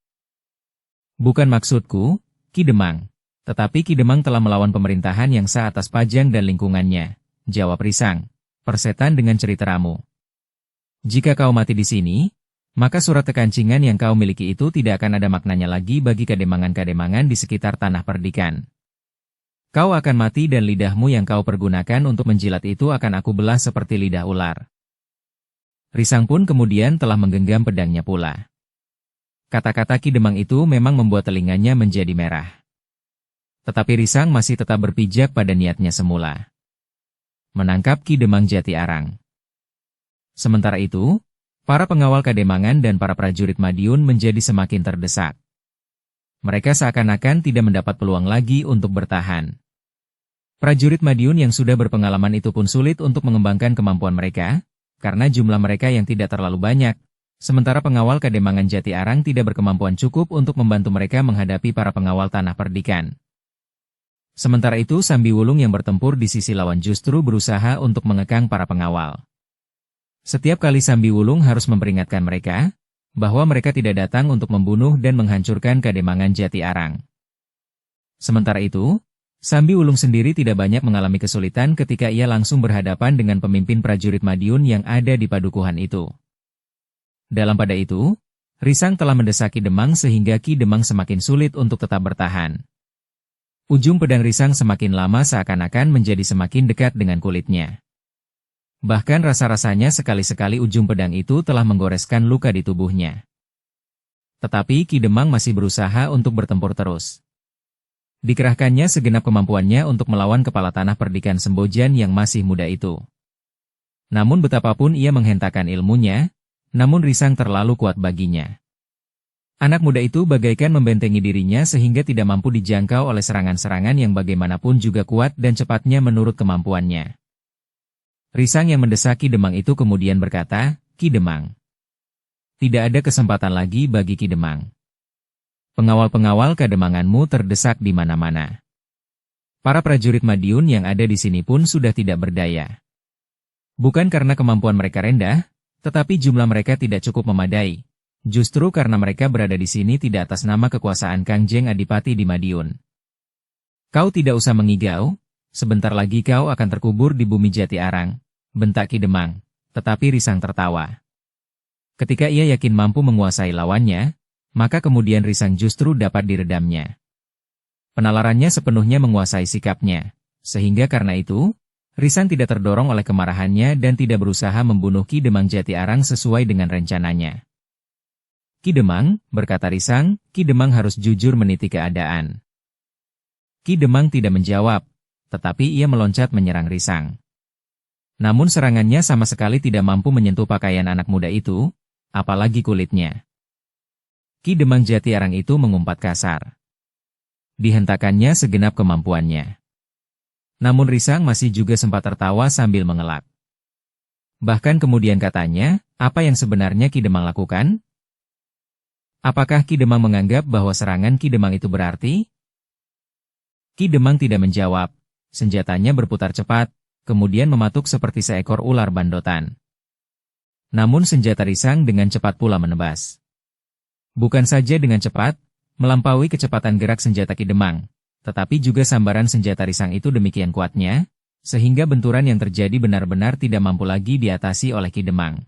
Bukan maksudku, Ki Demang. Tetapi Ki Demang telah melawan pemerintahan yang sah atas Pajang dan lingkungannya," jawab Risang, "persetan dengan ceritamu. Jika kau mati di sini, maka surat kekancingan yang kau miliki itu tidak akan ada maknanya lagi bagi kademangan-kademangan di sekitar tanah perdikan. Kau akan mati dan lidahmu yang kau pergunakan untuk menjilat itu akan aku belah seperti lidah ular." Risang pun kemudian telah menggenggam pedangnya pula. Kata-kata Ki Demang itu memang membuat telinganya menjadi merah. Tetapi Risang masih tetap berpijak pada niatnya semula. Menangkap Ki Demang Jati Arang. Sementara itu, para pengawal Kademangan dan para prajurit Madiun menjadi semakin terdesak. Mereka seakan-akan tidak mendapat peluang lagi untuk bertahan. Prajurit Madiun yang sudah berpengalaman itu pun sulit untuk mengembangkan kemampuan mereka, karena jumlah mereka yang tidak terlalu banyak, sementara pengawal Kademangan Jati Arang tidak berkemampuan cukup untuk membantu mereka menghadapi para pengawal tanah perdikan. Sementara itu Sambi Wulung yang bertempur di sisi lawan justru berusaha untuk mengekang para pengawal. Setiap kali Sambi Wulung harus memperingatkan mereka, bahwa mereka tidak datang untuk membunuh dan menghancurkan Kademangan Jati Arang. Sementara itu, Sambi Wulung sendiri tidak banyak mengalami kesulitan ketika ia langsung berhadapan dengan pemimpin prajurit Madiun yang ada di padukuhan itu. Dalam pada itu, Risang telah mendesak Ki Demang sehingga Ki Demang semakin sulit untuk tetap bertahan. Ujung pedang Risang semakin lama seakan-akan menjadi semakin dekat dengan kulitnya. Bahkan rasa-rasanya sekali-sekali ujung pedang itu telah menggoreskan luka di tubuhnya. Tetapi Ki Demang masih berusaha untuk bertempur terus. Dikerahkannya segenap kemampuannya untuk melawan kepala tanah perdikan Sembojan yang masih muda itu. Namun betapapun ia menghentakkan ilmunya, namun Risang terlalu kuat baginya. Anak muda itu bagaikan membentengi dirinya sehingga tidak mampu dijangkau oleh serangan-serangan yang bagaimanapun juga kuat dan cepatnya menurut kemampuannya. Risang yang mendesak Ki Demang itu kemudian berkata, "Ki Demang, tidak ada kesempatan lagi bagi Ki Demang. Pengawal-pengawal kademanganmu terdesak di mana-mana. Para prajurit Madiun yang ada di sini pun sudah tidak berdaya. Bukan karena kemampuan mereka rendah, tetapi jumlah mereka tidak cukup memadai. Justru karena mereka berada di sini tidak atas nama kekuasaan Kangjeng Adipati di Madiun. Kau tidak usah mengigau, sebentar lagi kau akan terkubur di bumi Jati Arang," bentak Ki Demang, tetapi Risang tertawa. Ketika ia yakin mampu menguasai lawannya, maka kemudian Risang justru dapat diredamnya. Penalarannya sepenuhnya menguasai sikapnya, sehingga karena itu, Risang tidak terdorong oleh kemarahannya dan tidak berusaha membunuh Ki Demang Jati Arang sesuai dengan rencananya. "Ki Demang," berkata Risang, "Ki Demang harus jujur meniti keadaan." Ki Demang tidak menjawab, tetapi ia meloncat menyerang Risang. Namun serangannya sama sekali tidak mampu menyentuh pakaian anak muda itu, apalagi kulitnya. Ki Demang Jati Arang itu mengumpat kasar. Dihentakannya segenap kemampuannya. Namun Risang masih juga sempat tertawa sambil mengelak. Bahkan kemudian katanya, "Apa yang sebenarnya Ki Demang lakukan? Apakah Ki Demang menganggap bahwa serangan Ki Demang itu berarti?" Ki Demang tidak menjawab, senjatanya berputar cepat, kemudian mematuk seperti seekor ular bandotan. Namun senjata Risang dengan cepat pula menebas. Bukan saja dengan cepat, melampaui kecepatan gerak senjata Ki Demang, tetapi juga sambaran senjata Risang itu demikian kuatnya, sehingga benturan yang terjadi benar-benar tidak mampu lagi diatasi oleh Ki Demang.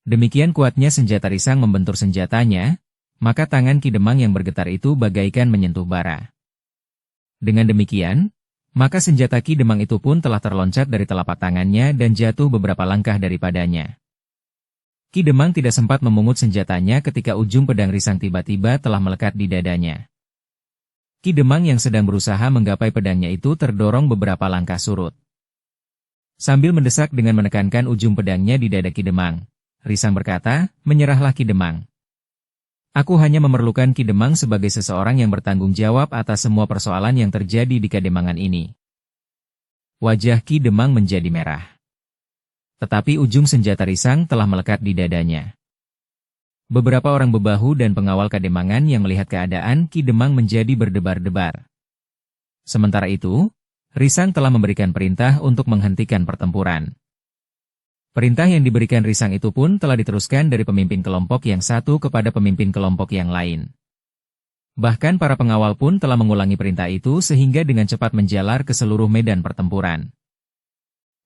Demikian kuatnya senjata Risang membentur senjatanya, maka tangan Ki Demang yang bergetar itu bagaikan menyentuh bara. Dengan demikian, maka senjata Ki Demang itu pun telah terloncat dari telapak tangannya dan jatuh beberapa langkah daripadanya. Ki Demang tidak sempat memungut senjatanya ketika ujung pedang Risang tiba-tiba telah melekat di dadanya. Ki Demang yang sedang berusaha menggapai pedangnya itu terdorong beberapa langkah surut. Sambil mendesak dengan menekankan ujung pedangnya di dada Ki Demang, Risang berkata, "Menyerahlah Ki Demang. Aku hanya memerlukan Ki Demang sebagai seseorang yang bertanggung jawab atas semua persoalan yang terjadi di Kademangan ini." Wajah Ki Demang menjadi merah. Tetapi ujung senjata Risang telah melekat di dadanya. Beberapa orang bebahu dan pengawal Kademangan yang melihat keadaan Ki Demang menjadi berdebar-debar. Sementara itu, Risang telah memberikan perintah untuk menghentikan pertempuran. Perintah yang diberikan Risang itu pun telah diteruskan dari pemimpin kelompok yang satu kepada pemimpin kelompok yang lain. Bahkan para pengawal pun telah mengulangi perintah itu sehingga dengan cepat menjalar ke seluruh medan pertempuran.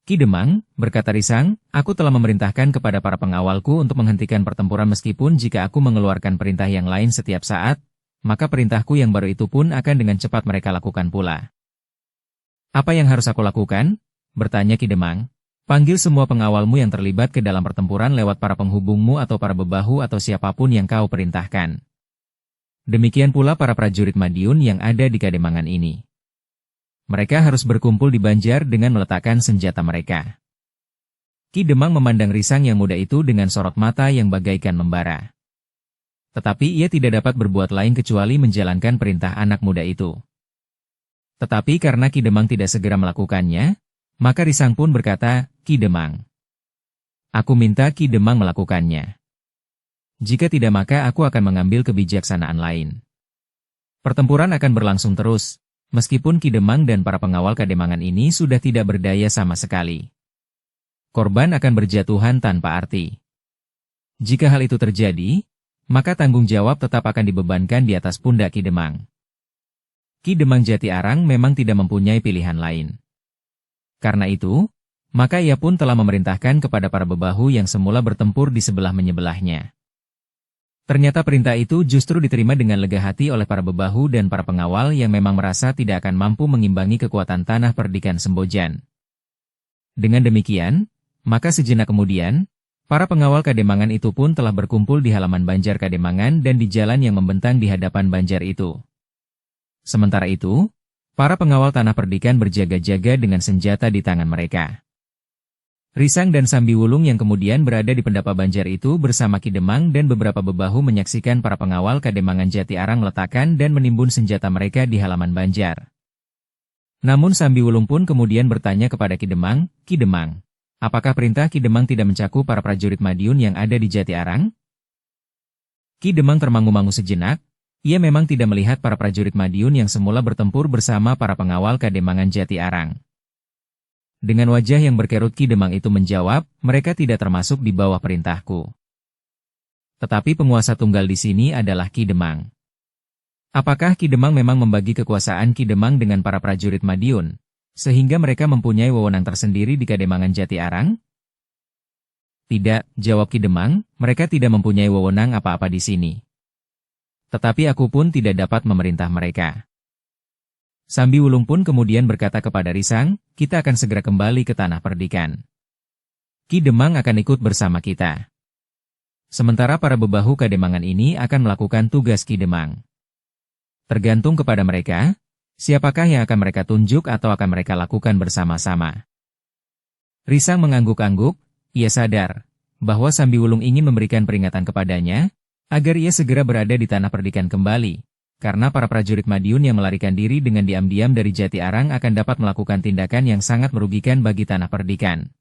"Ki Demang," berkata Risang, "aku telah memerintahkan kepada para pengawalku untuk menghentikan pertempuran meskipun jika aku mengeluarkan perintah yang lain setiap saat, maka perintahku yang baru itu pun akan dengan cepat mereka lakukan pula." "Apa yang harus aku lakukan?" bertanya Ki Demang. "Panggil semua pengawalmu yang terlibat ke dalam pertempuran lewat para penghubungmu atau para bebahu atau siapapun yang kau perintahkan. Demikian pula para prajurit Madiun yang ada di Kademangan ini. Mereka harus berkumpul di Banjar dengan meletakkan senjata mereka." Ki Demang memandang Risang yang muda itu dengan sorot mata yang bagaikan membara. Tetapi ia tidak dapat berbuat lain kecuali menjalankan perintah anak muda itu. Tetapi karena Ki Demang tidak segera melakukannya, maka Risang pun berkata, "Ki Demang, aku minta Ki Demang melakukannya. Jika tidak maka aku akan mengambil kebijaksanaan lain." Pertempuran akan berlangsung terus. Meskipun Ki Demang dan para pengawal Kademangan ini sudah tidak berdaya sama sekali. Korban akan berjatuhan tanpa arti. Jika hal itu terjadi, maka tanggung jawab tetap akan dibebankan di atas pundak Ki Demang. Ki Demang Jati Arang memang tidak mempunyai pilihan lain. Karena itu, maka ia pun telah memerintahkan kepada para bebahu yang semula bertempur di sebelah menyebelahnya. Ternyata perintah itu justru diterima dengan lega hati oleh para bebahu dan para pengawal yang memang merasa tidak akan mampu mengimbangi kekuatan tanah perdikan Sembojan. Dengan demikian, maka sejenak kemudian, para pengawal Kademangan itu pun telah berkumpul di halaman Banjar Kademangan dan di jalan yang membentang di hadapan Banjar itu. Sementara itu, para pengawal tanah perdikan berjaga-jaga dengan senjata di tangan mereka. Risang dan Sambi Wulung yang kemudian berada di pendapa Banjar itu bersama Ki Demang dan beberapa bebahu menyaksikan para pengawal Kademangan Jati Arang meletakkan dan menimbun senjata mereka di halaman Banjar. Namun Sambi Wulung pun kemudian bertanya kepada Ki Demang, "Ki Demang, apakah perintah Ki Demang tidak mencakup para prajurit Madiun yang ada di Jati Arang?" Ki Demang termangu-mangu sejenak. Ia memang tidak melihat para prajurit Madiun yang semula bertempur bersama para pengawal Kademangan Jati Arang. Dengan wajah yang berkerut Ki Demang itu menjawab, "Mereka tidak termasuk di bawah perintahku. Tetapi penguasa tunggal di sini adalah Ki Demang." Apakah Ki Demang memang membagi kekuasaan Ki Demang dengan para prajurit Madiun, sehingga mereka mempunyai wewenang tersendiri di Kademangan Jati Arang? "Tidak," jawab Ki Demang, "mereka tidak mempunyai wewenang apa-apa di sini. Tetapi aku pun tidak dapat memerintah mereka." Sambi Wulung pun kemudian berkata kepada Risang, "Kita akan segera kembali ke tanah perdikan. Ki Demang akan ikut bersama kita. Sementara para bebahu Kademangan ini akan melakukan tugas Ki Demang. Tergantung kepada mereka, siapakah yang akan mereka tunjuk atau akan mereka lakukan bersama-sama." Risang mengangguk-angguk, ia sadar bahwa Sambi Wulung ingin memberikan peringatan kepadanya, agar ia segera berada di tanah perdikan kembali. Karena para prajurit Madiun yang melarikan diri dengan diam-diam dari Jati Arang akan dapat melakukan tindakan yang sangat merugikan bagi tanah perdikan.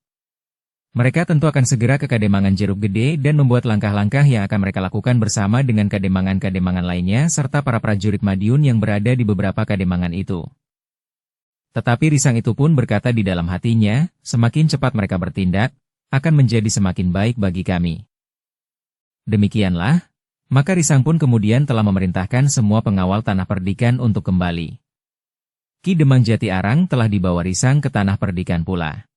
Mereka tentu akan segera ke Kademangan Jeruk Gede dan membuat langkah-langkah yang akan mereka lakukan bersama dengan Kademangan-Kademangan lainnya serta para prajurit Madiun yang berada di beberapa Kademangan itu. Tetapi Risang itu pun berkata di dalam hatinya, "Semakin cepat mereka bertindak, akan menjadi semakin baik bagi kami." Demikianlah, maka Risang pun kemudian telah memerintahkan semua pengawal tanah perdikan untuk kembali. Ki Demang Jati Arang telah dibawa Risang ke tanah perdikan pula.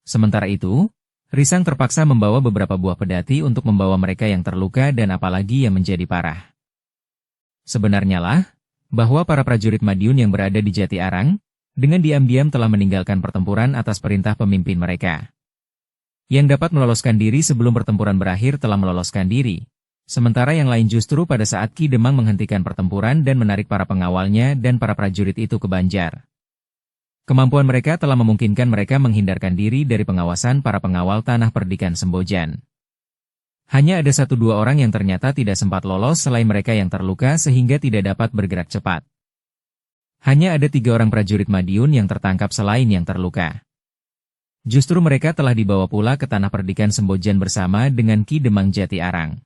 Sementara itu, Risang terpaksa membawa beberapa buah pedati untuk membawa mereka yang terluka dan apalagi yang menjadi parah. Sebenarnya lah, bahwa para prajurit Madiun yang berada di Jati Arang, dengan diam-diam telah meninggalkan pertempuran atas perintah pemimpin mereka. Yang dapat meloloskan diri sebelum pertempuran berakhir telah meloloskan diri. Sementara yang lain justru pada saat Ki Demang menghentikan pertempuran dan menarik para pengawalnya dan para prajurit itu ke Banjar. Kemampuan mereka telah memungkinkan mereka menghindarkan diri dari pengawasan para pengawal tanah perdikan Sembojan. Hanya ada 1-2 orang yang ternyata tidak sempat lolos selain mereka yang terluka sehingga tidak dapat bergerak cepat. Hanya ada 3 orang prajurit Madiun yang tertangkap selain yang terluka. Justru mereka telah dibawa pula ke tanah perdikan Sembojan bersama dengan Ki Demang Jati Arang.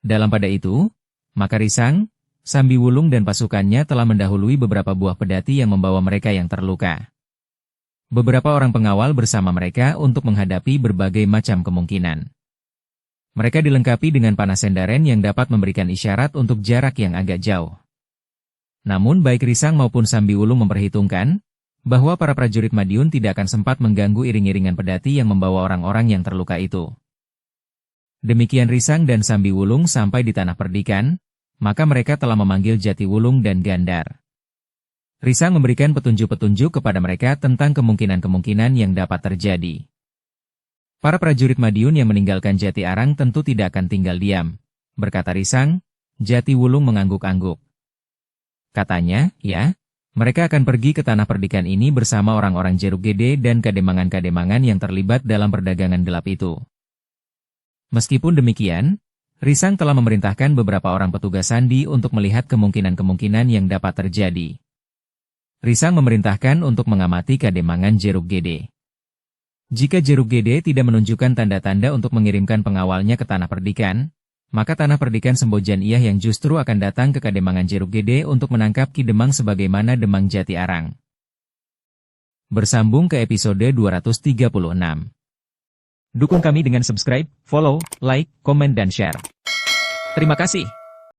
Dalam pada itu, maka Risang, Sambi Wulung dan pasukannya telah mendahului beberapa buah pedati yang membawa mereka yang terluka. Beberapa orang pengawal bersama mereka untuk menghadapi berbagai macam kemungkinan. Mereka dilengkapi dengan panah sendaren yang dapat memberikan isyarat untuk jarak yang agak jauh. Namun baik Risang maupun Sambi Wulung memperhitungkan bahwa para prajurit Madiun tidak akan sempat mengganggu iring-iringan pedati yang membawa orang-orang yang terluka itu. Demikian Risang dan Sambi Wulung sampai di tanah perdikan, maka mereka telah memanggil Jati Wulung dan Gandar. Risang memberikan petunjuk-petunjuk kepada mereka tentang kemungkinan-kemungkinan yang dapat terjadi. Para prajurit Madiun yang meninggalkan Jati Arang tentu tidak akan tinggal diam, berkata Risang. Jati Wulung mengangguk-angguk. Katanya, ya, mereka akan pergi ke tanah perdikan ini bersama orang-orang Jeruk Gede dan kademangan-kademangan yang terlibat dalam perdagangan gelap itu. Meskipun demikian, Risang telah memerintahkan beberapa orang petugas sandi untuk melihat kemungkinan-kemungkinan yang dapat terjadi. Risang memerintahkan untuk mengamati kademangan Jeruk Gede. Jika Jeruk Gede tidak menunjukkan tanda-tanda untuk mengirimkan pengawalnya ke tanah perdikan, maka tanah perdikan Sembojan Iyah yang justru akan datang ke kademangan Jeruk Gede untuk menangkap Ki Demang sebagaimana Demang Jati Arang. Bersambung ke episode 236. Dukung kami dengan subscribe, follow, like, komen dan share. Terima kasih.